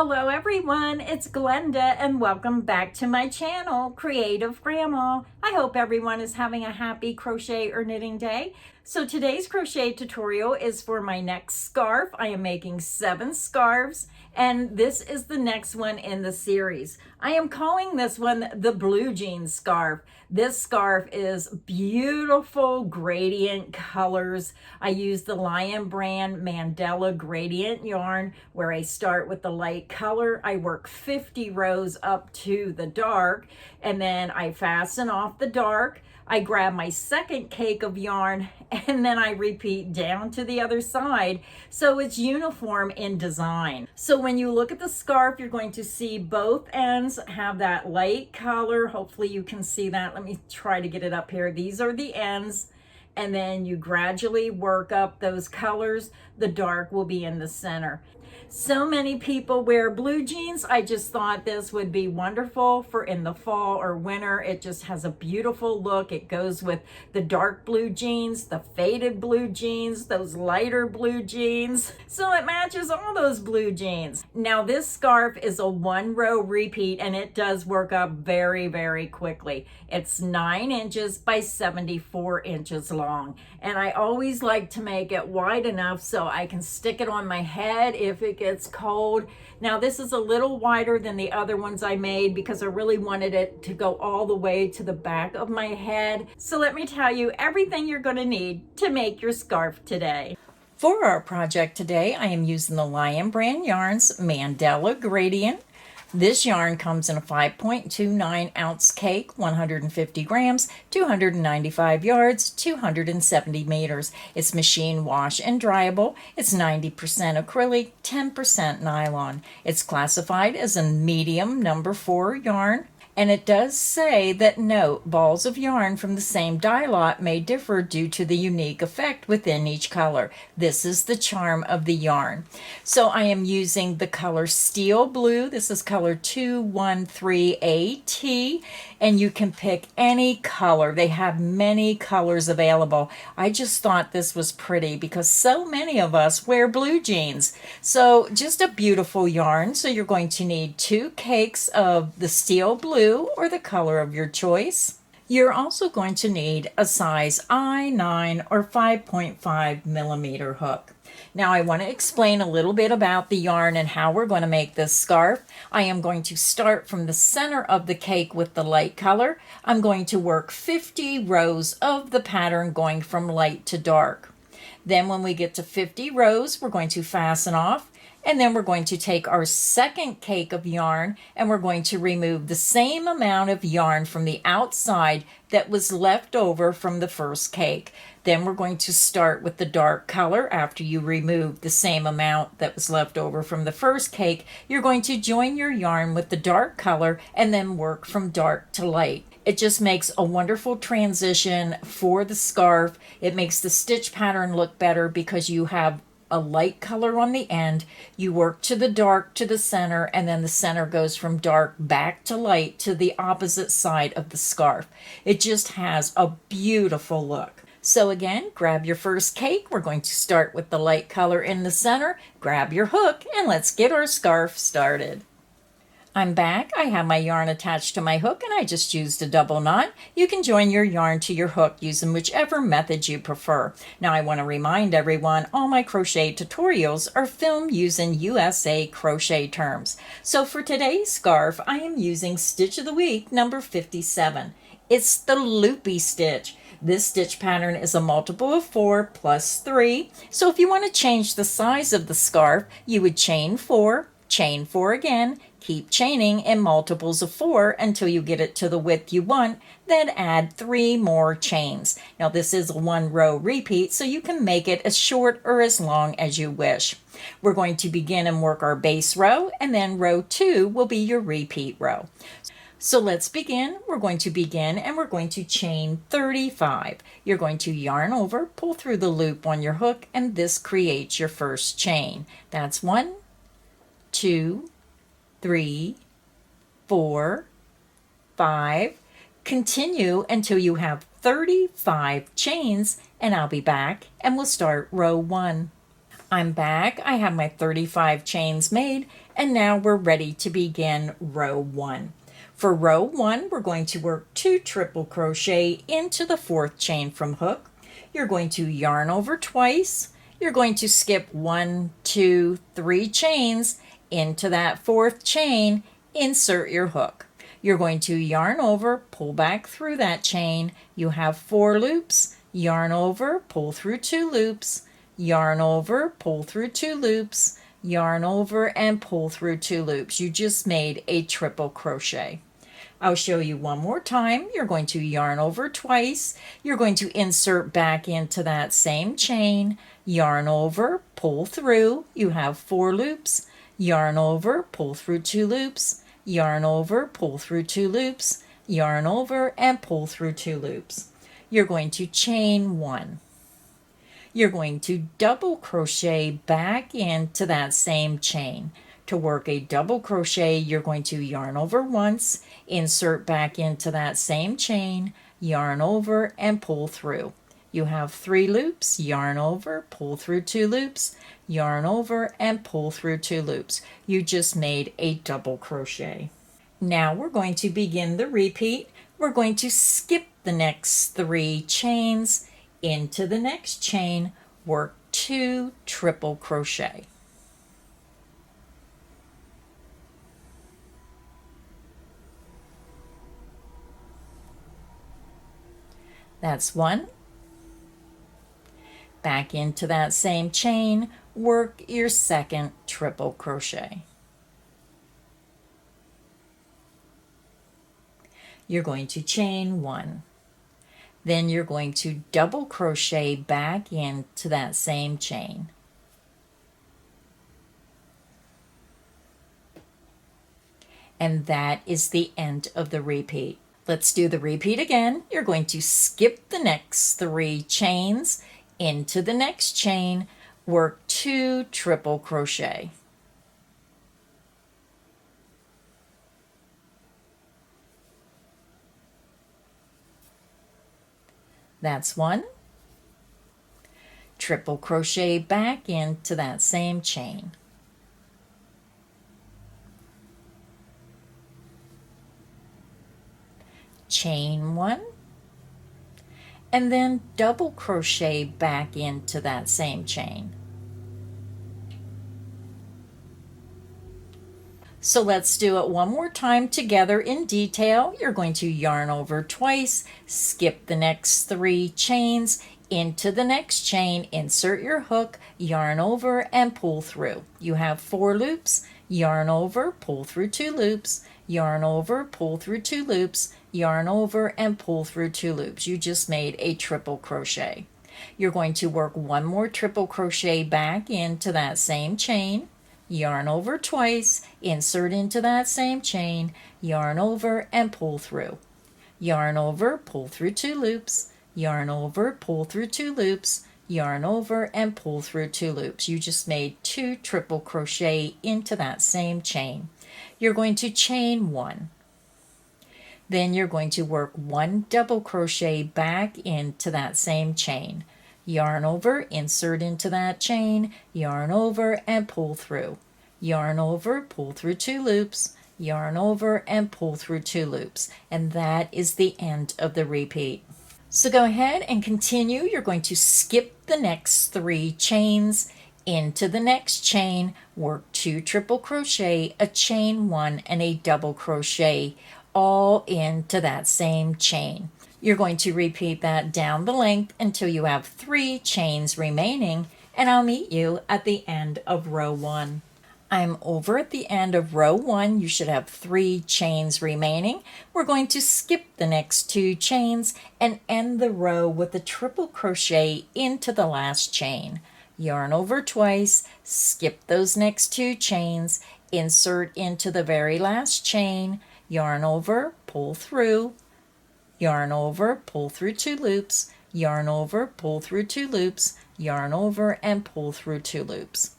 Hello everyone, it's Glenda and welcome back to my channel, Creative Grandma. I hope everyone is having a happy crochet or knitting day. So today's crochet tutorial is for my next scarf. I am making 7 scarves and this is the next one in the series. I am calling this one the Blue Jean Scarf. This scarf is beautiful gradient colors. I use the Lion brand Mandela gradient yarn where I start with the light color. I work 50 rows up to the dark and then I fasten off the dark. I grab my second cake of yarn and then I repeat down to the other side so it's uniform in design. So when you look at the scarf, you're going to see both ends have that light color. Hopefully you can see that. Let me try to get it up here. These are the ends, and then you gradually work up those colors. The dark will be in the center. So many people wear blue jeans. I just thought this would be wonderful for in the fall or winter. It just has a beautiful look. It goes with the dark blue jeans, the faded blue jeans, those lighter blue jeans. So it matches all those blue jeans. Now this scarf is a 1-row repeat and it does work up very, very quickly. It's 9 inches by 74 inches long. And I always like to make it wide enough so I can stick it on my head if it gets cold. Now this is a little wider than the other ones I made because I really wanted it to go all the way to the back of my head. So let me tell you everything you're going to need to make your scarf today. For our project today, I am using the Lion brand yarns Mandela gradient. This yarn comes in a 5.29 ounce cake, 150 grams, 295 yards, 270 meters. It's machine wash and dryable. It's 90% acrylic, 10% nylon. It's classified as a medium number 4 yarn. And it does say that note, balls of yarn from the same dye lot may differ due to the unique effect within each color. This is the charm of the yarn. So I am using the color Steel Blue. This is color 213AT, and you can pick any color. They have many colors available. I just thought this was pretty because so many of us wear blue jeans. So just a beautiful yarn. So you're going to need 2 cakes of the Steel Blue or the color of your choice. You're also going to need a size I9 or 5.5 millimeter hook. Now I want to explain a little bit about the yarn and how we're going to make this scarf. I am going to start from the center of the cake with the light color. I'm going to work 50 rows of the pattern going from light to dark. Then when we get to 50 rows, we're going to fasten off. And then we're going to take our second cake of yarn and we're going to remove the same amount of yarn from the outside that was left over from the first cake. Then we're going to start with the dark color. After you remove the same amount that was left over from the first cake, you're going to join your yarn with the dark color and then work from dark to light. It just makes a wonderful transition for the scarf. It makes the stitch pattern look better because you have a light color on the end, you work to the dark to the center, and then the center goes from dark back to light to the opposite side of the scarf. It just has a beautiful look. So again, grab your first cake. We're going to start with the light color in the center. Grab your hook and let's get our scarf started. I'm back. I have my yarn attached to my hook and I just used a double knot. You can join your yarn to your hook using whichever method you prefer. Now I want to remind everyone all my crochet tutorials are filmed using USA crochet terms. So for today's scarf, I am using Stitch of the Week number 57. It's the loopy stitch. This stitch pattern is a multiple of 4 plus 3. So if you want to change the size of the scarf, you would chain 4 again, keep chaining in multiples of 4 until you get it to the width you want, then add 3 more chains. Now this is a 1-row repeat, so you can make it as short or as long as you wish. We're going to begin and work our base row, and then row 2 will be your repeat row. So let's begin. We're going to begin and we're going to chain 35. You're going to yarn over, pull through the loop on your hook, and this creates your first chain. That's 1, 2, 3, 4, 5. Continue until you have 35 chains, and I'll be back and we'll start row 1. I'm back. I have my 35 chains made, and now we're ready to begin row 1. For row 1, we're going to work 2 triple crochet into the 4th chain from hook. You're going to yarn over twice. You're going to skip 1, 2, 3 chains into that 4th chain, insert your hook. You're going to yarn over, pull back through that chain. You have 4 loops, yarn over, pull through 2 loops, yarn over, pull through 2 loops, yarn over, and pull through 2 loops. You just made a triple crochet. I'll show you one more time. You're going to yarn over twice. You're going to insert back into that same chain, yarn over, pull through. You have 4 loops, yarn over, pull through 2 loops, yarn over, pull through 2 loops, yarn over, and pull through 2 loops. You're going to chain 1. You're going to double crochet back into that same chain. To work a double crochet, you're going to yarn over once, insert back into that same chain, yarn over, and pull through. You have 3 loops, yarn over, pull through 2 loops, yarn over, and pull through 2 loops. You just made a double crochet. Now we're going to begin the repeat. We're going to skip the next 3 chains into the next chain, work 2 triple crochet. That's 1. Back into that same chain, work your 2nd triple crochet. You're going to chain 1. Then you're going to double crochet back into that same chain. And that is the end of the repeat. Let's do the repeat again. You're going to skip the next 3 chains into the next chain, work 2 triple crochet. That's 1. Triple crochet back into that same chain. Chain 1, and then double crochet back into that same chain. So let's do it one more time together in detail. You're going to yarn over twice, skip the next 3 chains into the next chain, insert your hook, yarn over, and pull through. You have 4 loops, yarn over, pull through 2 loops, yarn over, pull through 2 loops, yarn over, and pull through 2 loops. You just made a triple crochet. You're going to work 1 more triple crochet back into that same chain, yarn over twice, insert into that same chain, yarn over, and pull through. Yarn over, pull through 2 loops, yarn over, pull through 2 loops, yarn over, and pull through 2 loops. You just made 2 triple crochet into that same chain. You're going to chain 1. Then you're going to work 1 double crochet back into that same chain. Yarn over, insert into that chain, yarn over, and pull through. Yarn over, pull through 2 loops, yarn over, and pull through 2 loops. And that is the end of the repeat. So go ahead and continue. You're going to skip the next 3 chains into the next chain, work 2 triple crochet, a chain 1, and a double crochet, all into that same chain. You're going to repeat that down the length until you have 3 chains remaining, and I'll meet you at the end of row 1. I'm over at the end of row 1. You should have 3 chains remaining. We're going to skip the next 2 chains and end the row with a triple crochet into the last chain. Yarn over twice, skip those next 2 chains, insert into the very last chain, yarn over, pull through, yarn over, pull through 2 loops, yarn over, pull through 2 loops, yarn over, and pull through 2 loops.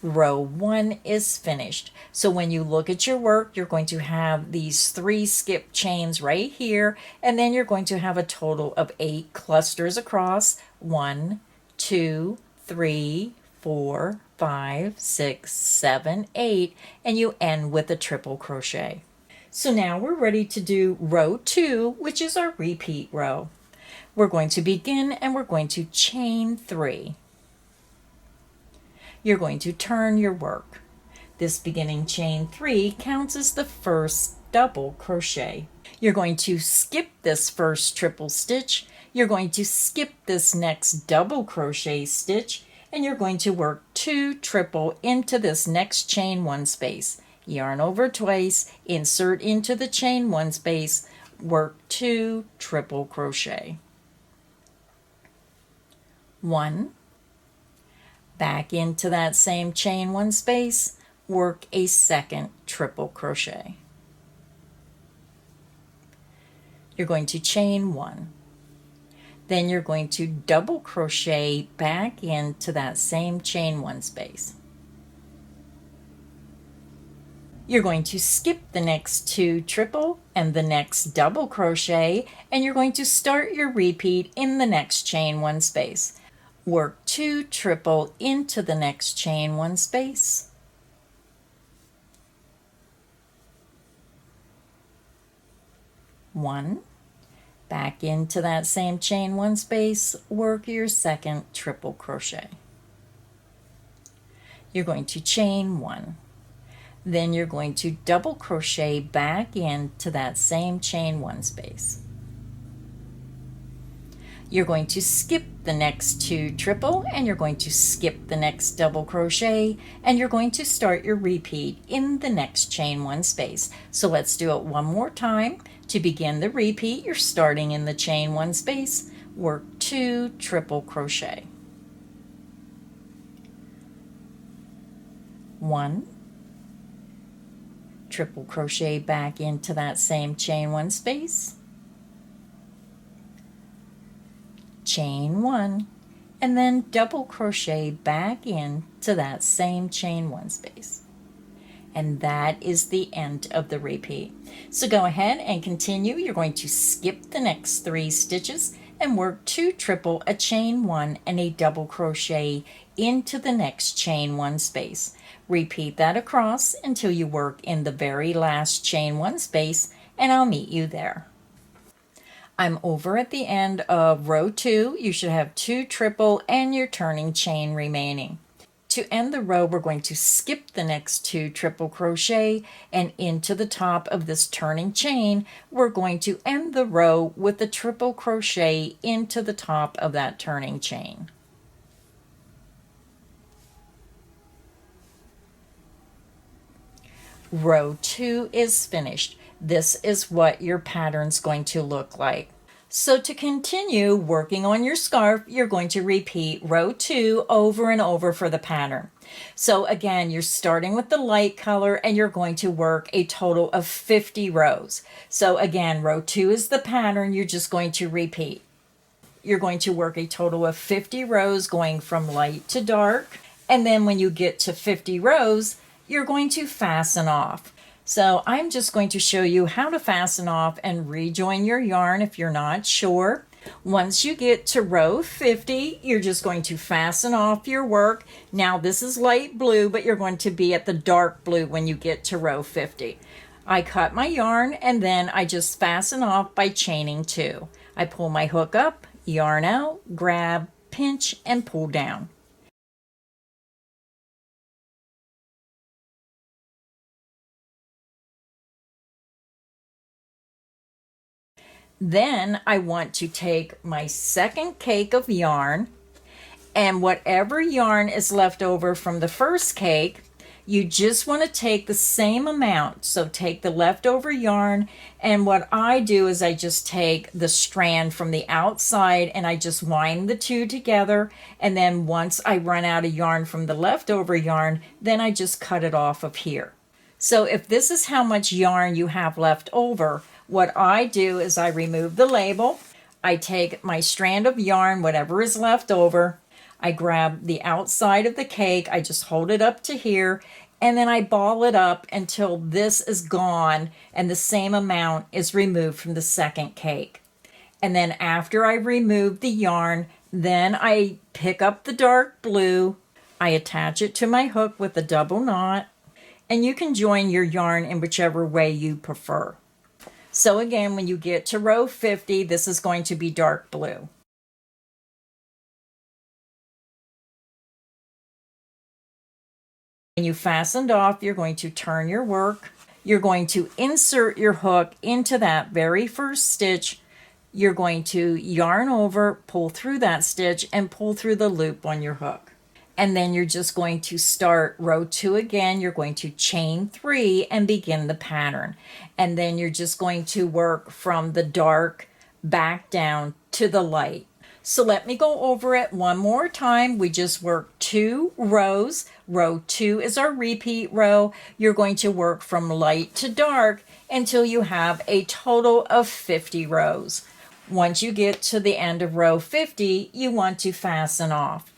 Row 1 is finished. So when you look at your work, you're going to have these 3 skip chains right here, and then you're going to have a total of 8 clusters across. 1, 2, 3, 4, 5, 6, 7, 8, and you end with a triple crochet. So now we're ready to do row 2, which is our repeat row. We're going to begin and we're going to chain 3. You're going to turn your work. This beginning chain 3 counts as the first double crochet. You're going to skip this first triple stitch. You're going to skip this next double crochet stitch, and you're going to work 2 triple into this next chain 1 space. Yarn over twice, insert into the chain 1 space, work 2 triple crochet. 1, back into that same chain 1 space, work a second triple crochet. You're going to chain 1. Then you're going to double crochet back into that same chain 1 space. You're going to skip the next 2 triple and the next double crochet, and you're going to start your repeat in the next chain 1 space. Work 2 triple into the next chain 1 space. 1, back into that same chain 1 space, work your second triple crochet. You're going to chain 1. Then you're going to double crochet back into that same chain 1 space. You're going to skip the next 2 triple and you're going to skip the next double crochet, and you're going to start your repeat in the next chain 1 space. So let's do it one more time. To begin the repeat, you're starting in the chain 1 space, work 2 triple crochet. 1, triple crochet back into that same chain 1 space, chain 1, and then double crochet back into that same chain 1 space. And that is the end of the repeat. So go ahead and continue. You're going to skip the next 3 stitches and work 2 triple, a chain 1, and a double crochet into the next chain 1 space. Repeat that across until you work in the very last chain 1 space, and I'll meet you there. I'm over at the end of row 2. You should have 2 triple and your turning chain remaining. To end the row, we're going to skip the next 2 triple crochet, and into the top of this turning chain, we're going to end the row with a triple crochet into the top of that turning chain. Row 2 is finished. This is what your pattern's going to look like. So to continue working on your scarf, you're going to repeat row 2 over and over for the pattern. So again, you're starting with the light color and you're going to work a total of 50 rows. So again, row 2 is the pattern, you're just going to repeat. You're going to work a total of 50 rows going from light to dark. And then when you get to 50 rows, you're going to fasten off. So I'm just going to show you how to fasten off and rejoin your yarn if you're not sure. Once you get to row 50, you're just going to fasten off your work. Now this is light blue, but you're going to be at the dark blue when you get to row 50. I cut my yarn and then I just fasten off by chaining 2. I pull my hook up, yarn out, grab, pinch, and pull down. Then I want to take my second cake of yarn, and whatever yarn is left over from the first cake, you just want to take the same amount. So take the leftover yarn, and what I do is I just take the strand from the outside and I just wind the 2 together, and then once I run out of yarn from the leftover yarn, then I just cut it off of here. So if this is how much yarn you have left over, what I do is I remove the label, I take my strand of yarn, whatever is left over, I grab the outside of the cake, I just hold it up to here, and then I ball it up until this is gone and the same amount is removed from the second cake. And then after I remove the yarn, then I pick up the dark blue, I attach it to my hook with a double knot, and you can join your yarn in whichever way you prefer. So again, when you get to row 50, this is going to be dark blue. When you fastened off, you're going to turn your work. You're going to insert your hook into that very first stitch. You're going to yarn over, pull through that stitch, and pull through the loop on your hook. And then you're just going to start row 2 again. You're going to chain 3 and begin the pattern. And then you're just going to work from the dark back down to the light. So let me go over it one more time. We just worked 2 rows. Row 2 is our repeat row. You're going to work from light to dark until you have a total of 50 rows. Once you get to the end of row 50, you want to fasten off.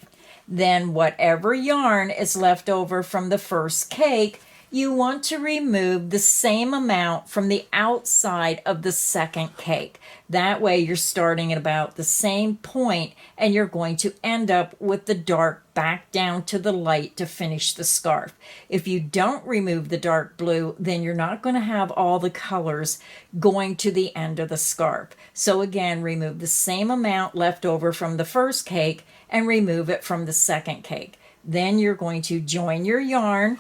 Then whatever yarn is left over from the first cake, you want to remove the same amount from the outside of the second cake. That way you're starting at about the same point and you're going to end up with the dark back down to the light to finish the scarf. If you don't remove the dark blue, then you're not going to have all the colors going to the end of the scarf. So again, remove the same amount left over from the first cake and remove it from the second cake. Then you're going to join your yarn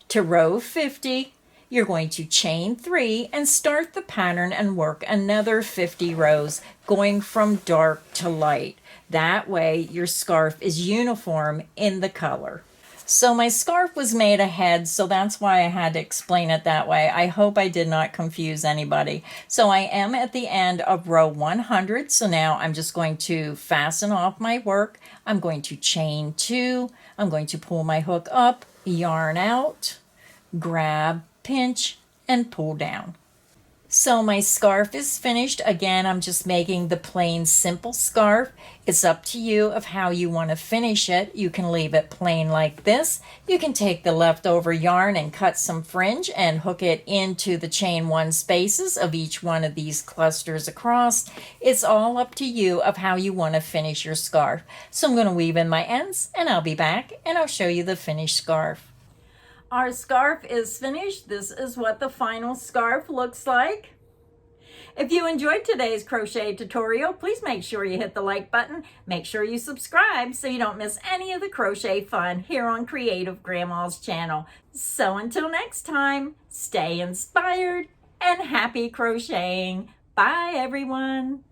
to row 50. You're going to chain 3 and start the pattern and work another 50 rows going from dark to light. That way your scarf is uniform in the color. So my scarf was made ahead, so that's why I had to explain it that way. I hope I did not confuse anybody. So I am at the end of row 100, so now I'm just going to fasten off my work. I'm going to chain 2. I'm going to pull my hook up, yarn out, grab, pinch, and pull down. So my scarf is finished. Again, I'm just making the plain simple scarf. It's up to you of how you want to finish it. You can leave it plain like this. You can take the leftover yarn and cut some fringe and hook it into the chain 1 spaces of each one of these clusters across. It's all up to you of how you want to finish your scarf. So I'm going to weave in my ends and I'll be back and I'll show you the finished scarf. Our scarf is finished. This is what the final scarf looks like. If you enjoyed today's crochet tutorial, please make sure you hit the like button. Make sure you subscribe so you don't miss any of the crochet fun here on Creative Grandma's channel. So until next time, stay inspired and happy crocheting. Bye everyone.